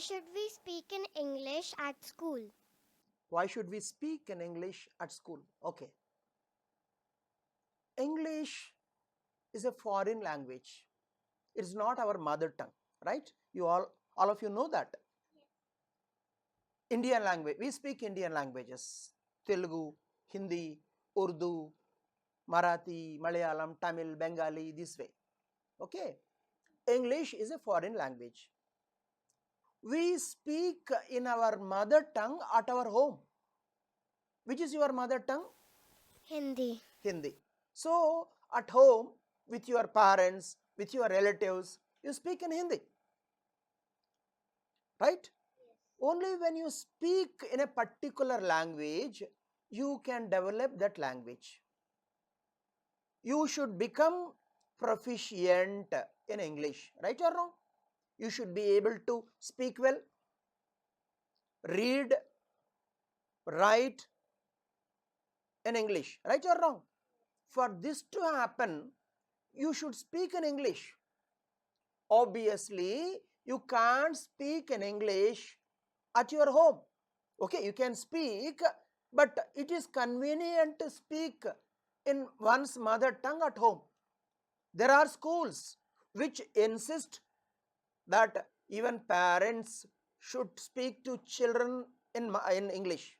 should we speak in English at school? Why should we speak in English at school? Okay. English is a foreign language. It's not our mother tongue, right? You all of you know that. Indian language, we speak Indian languages. Telugu, Hindi, Urdu, Marathi, Malayalam, Tamil, Bengali, this way. Okay. English is a foreign language. We speak in our mother tongue at our home. Which is your mother tongue? Hindi. Hindi. So, at home, with your parents, with your relatives, you speak in Hindi. Right? Only when you speak in a particular language, you can develop that language. You should become proficient in English, right or wrong? You should be able to speak well, read, write in English, right or wrong? For this to happen, you should speak in English. Obviously, you can't speak in English at your home. Okay, you can speak, but it is convenient to speak in one's mother tongue at home. There are schools which insist that even parents should speak to children in English.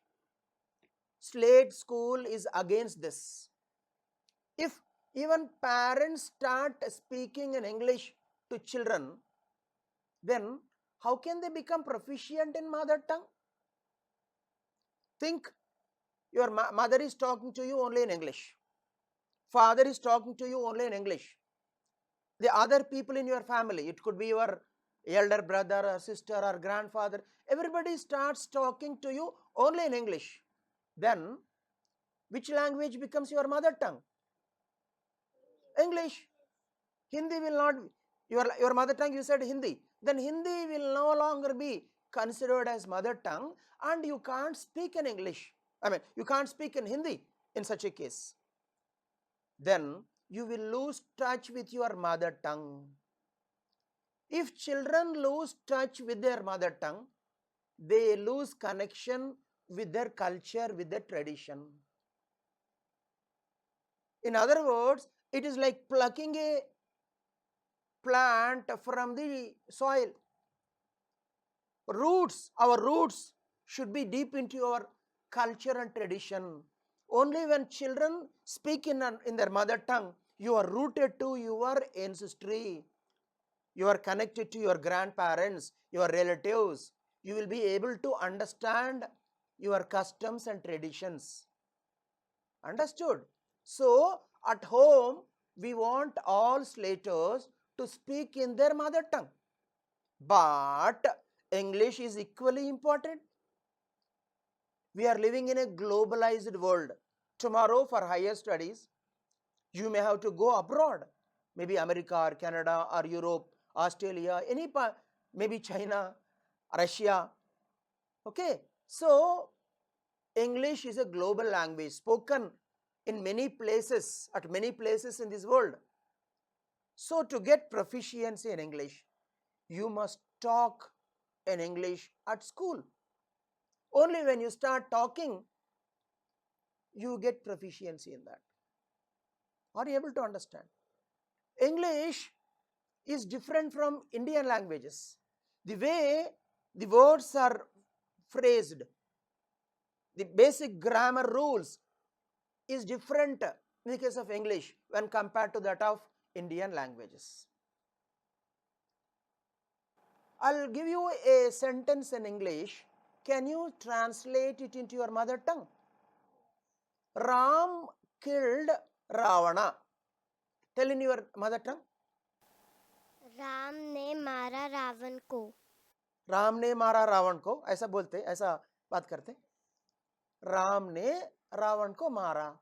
Slate school is against this. If even parents start speaking in English to children, then how can they become proficient in mother tongue? Think, your mother is talking to you only in English. Father is talking to you only in English. The other people in your family, it could be your elder brother or sister or grandfather, everybody starts talking to you only in English. Then, which language becomes your mother tongue? English. Hindi will not, your mother tongue, you said Hindi. Then Hindi will no longer be considered as mother tongue, and you can't speak in English. You can't speak in Hindi in such a case. Then you will lose touch with your mother tongue. If children lose touch with their mother tongue, they lose connection with their culture, with their tradition. In other words, it is like plucking a plant from the soil. Our roots should be deep into our culture and tradition. Only when children speak in their mother tongue, you are rooted to your ancestry. You are connected to your grandparents, your relatives. You will be able to understand your customs and traditions. Understood? So, at home, we want all slaters to speak in their mother tongue. But English is equally important. We are living in a globalized world. Tomorrow, for higher studies, you may have to go abroad, maybe America or Canada or Europe, Australia, any part, maybe China, Russia. Okay, so English is a global language spoken in many places, at many places in this world. So to get proficiency in English, you must talk in English at school. Only when you start talking, you get proficiency in that. Are you able to understand? English is different from Indian languages. The way the words are phrased, the basic grammar rules is different in the case of English when compared to that of Indian languages. I'll give you a sentence in English. Can you translate it into your mother tongue? Ram killed Ravana. Tell in your mother tongue. Ram ने मारा रावण को. राम ने मारा रावण को, ऐसा बोलते, ऐसा बात करते. राम ने रावण को मारा.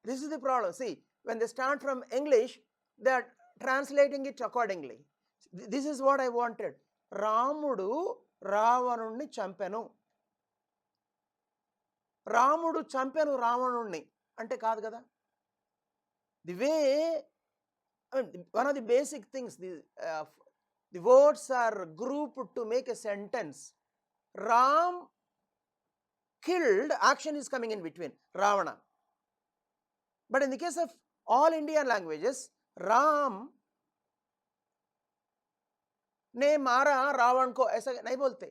This is the problem. See, when they start from English, they are translating it accordingly. This is what I wanted. రాముడు రావణుణ్ణి చంపెను. రాముడు చంపెను రావణుణ్ణి అంటే కాదు కదా. The way, one of the basic things, The words are grouped to make a sentence. Ram killed, action is coming in between, Ravana. But in the case of all Indian languages, Ram ने मारा रावण को, ऐसा नहीं बोलते.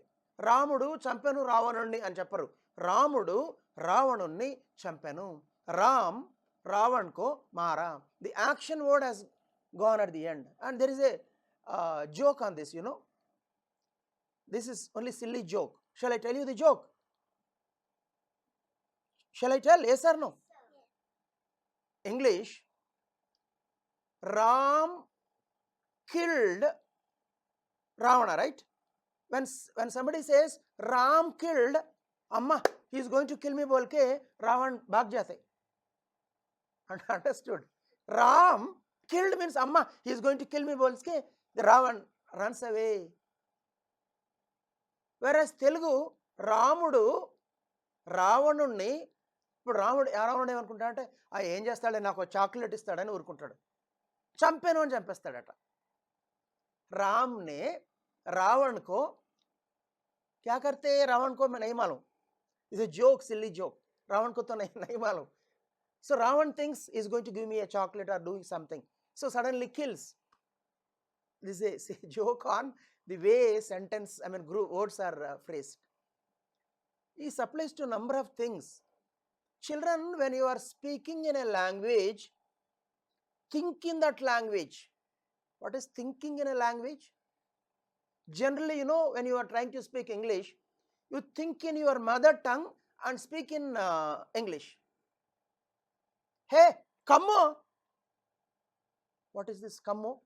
రాముడు చంపెను రావణుణ్ణి అని చెప్పరు. రాముడు రావణుణ్ణి చంపెను. రామ్ రావణ్ को मारा. The action word has gone at the end. And there is a joke on this, you know. This is only silly joke. Shall I tell you the joke? Shall I tell? Yes or no? English. Ram killed Ravana, right? When somebody says Ram killed Amma, he is going to kill me बोल के Ravan भाग जाते. Understood? Ram killed means Amma, he is going to kill me बोल के the Ravan runs away. Whereas Telugu, రాముడు రావణుణ్ణి, ఇప్పుడు రావణుడు ఏమనుకుంటాడంటే ఏం చేస్తాడే, నాకు చాక్లెట్ ఇస్తాడని ఊరుకుంటాడు. చంపాను అని చంపేస్తాడట. राम ने रावण को क्या करते हैं, रावण को मैं नहीं मालूम. It's a joke, silly joke. Ravana को तो नहीं मालूम. So Ravan thinks he's going to give me a chocolate or doing something. So suddenly kills. This is a joke on the way sentence, group words are phrased. This applies to a number of things. Children, when you are speaking in a language, think in that language. What is thinking in a language? Generally, you know, when you are trying to speak English, you think in your mother tongue and speak in English. Hey, kammo. What is this kammo?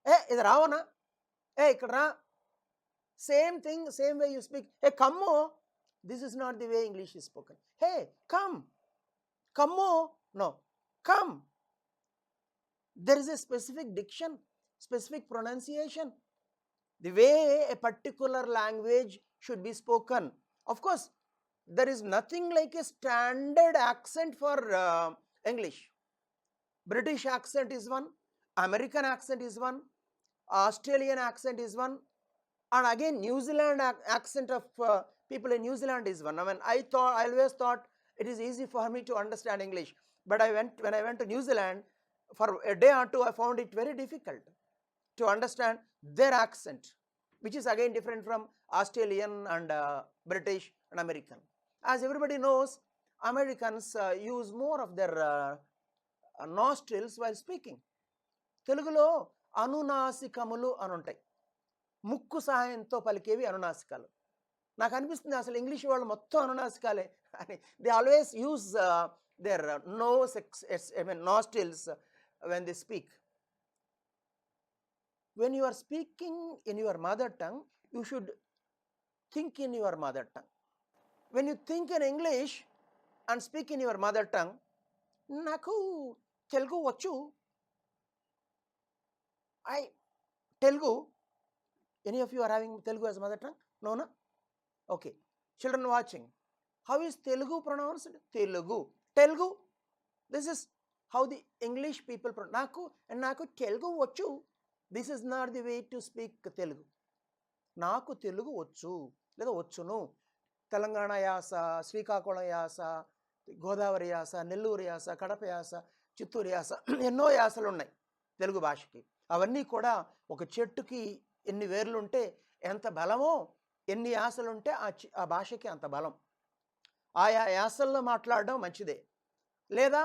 Hey, idu Ravana. Hey, ikkada. Same thing, same way you speak. Hey, kammo. This is not the way English is spoken. Hey, come. Kammo. No, come. There is a specific diction, specific pronunciation, the way a particular language should be spoken. Of course, there is nothing like a standard accent for English. British accent is one, American accent is one, Australian accent is one, and again New Zealand accent of people in New Zealand is one. I always thought it is easy for me to understand English, but when I went to New Zealand, for a day or two, I found it very difficult to understand their accent, which is again different from Australian and British and American. As everybody knows, Americans use more of their nostrils while speaking. తెలుగులో అనునాసికములు అని ఉంటాయి. ముక్కు సహాయంతో పలికేవి అనునాసికాలు. నాకు అనిపిస్తుంది అసలు English వాళ్ళు మొత్తం అనునాసికాలే అని. They always use their nose, nostrils when they speak. When you are speaking in your mother tongue, you should think in your mother tongue. When you think in English and speak in your mother tongue, naku Telugu vachu. Telugu, any of you are having Telugu as mother tongue? No, na? Okay. Children watching, how is Telugu pronounced? Telugu. Telugu. This is how the English people pronounce. Naku Telugu vachu. This is not the way to speak Telugu. Naku Telugu vachu. Leda vachunu. Telangana yasa, Srikakulam yasa, Godavari yasa, Nellore yasa, Kadapa yasa, Chittoor yasa, ఎన్నో యాసలు ఉన్నాయి తెలుగు భాషకి. అవన్నీ కూడా ఒక చెట్టుకి ఎన్ని వేర్లు ఉంటే ఎంత బలమో, ఎన్ని యాసలు ఉంటే ఆ భాషకి అంత బలం. ఆయా యాసల్లో మాట్లాడడం మంచిదే, లేదా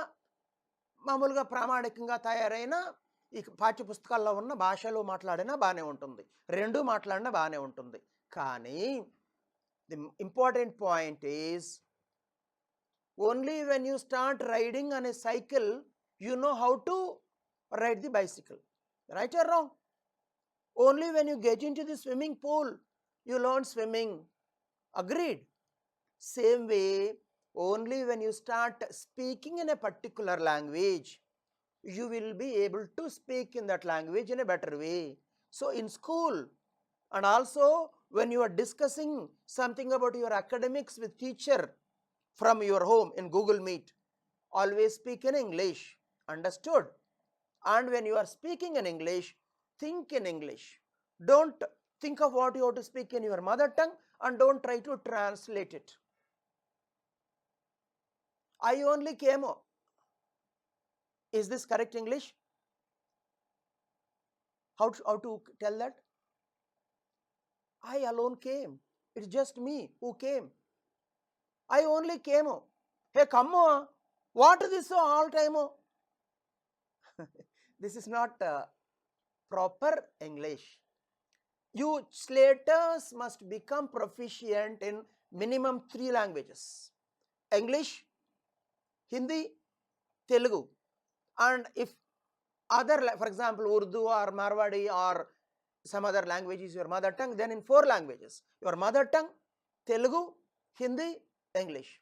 మామూలుగా ప్రామాణికంగా తయారైన ఈ పాఠ్య పుస్తకాల్లో ఉన్న భాషలో మాట్లాడినా బాగానే ఉంటుంది, రెండు మాట్లాడినా బాగానే ఉంటుంది. కానీ the important point is only when you start riding on a cycle you know how to ride the bicycle. Right or wrong? Only when you get into the swimming pool you learn swimming. Agreed? Same way, only when you start speaking in a particular language you will be able to speak in that language in a better way. So in school, and also when you are discussing something about your academics with teacher from your home in Google Meet, always speak in English. Understood? And when you are speaking in English, think in English. Don't think of what you have to speak in your mother tongue and don't try to translate it. I only came. Is this correct English? How to tell that? I alone came. It's just me who came. I only came. Hey, come on. What is this all time? This is not proper English. You slaters must become proficient in minimum 3 languages: English, Hindi, Telugu. And if other, for example, Urdu or Marwadi or some other language is your mother tongue, then in 4 languages: your mother tongue, Telugu, Hindi, English.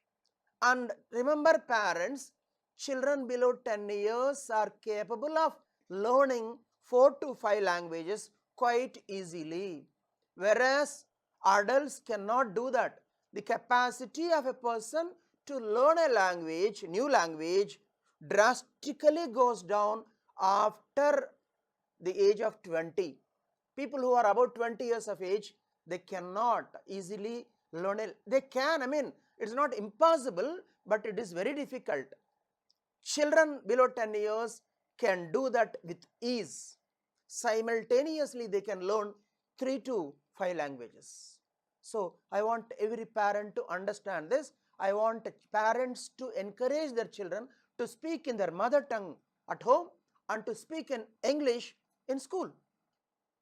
And remember, parents, children below 10 years are capable of learning 4 to 5 languages quite easily, whereas adults cannot do that. The capacity of a person to learn a language, new language, drastically goes down after the age of 20. People who are about 20 years of age, they cannot easily learn they can, it's not impossible, but it is very difficult. Children below 10 years can do that with ease. Simultaneously, they can learn 3 to 5 languages. So, I want every parent to understand this. I want parents to encourage their children to speak in their mother tongue at home and to speak in English in school.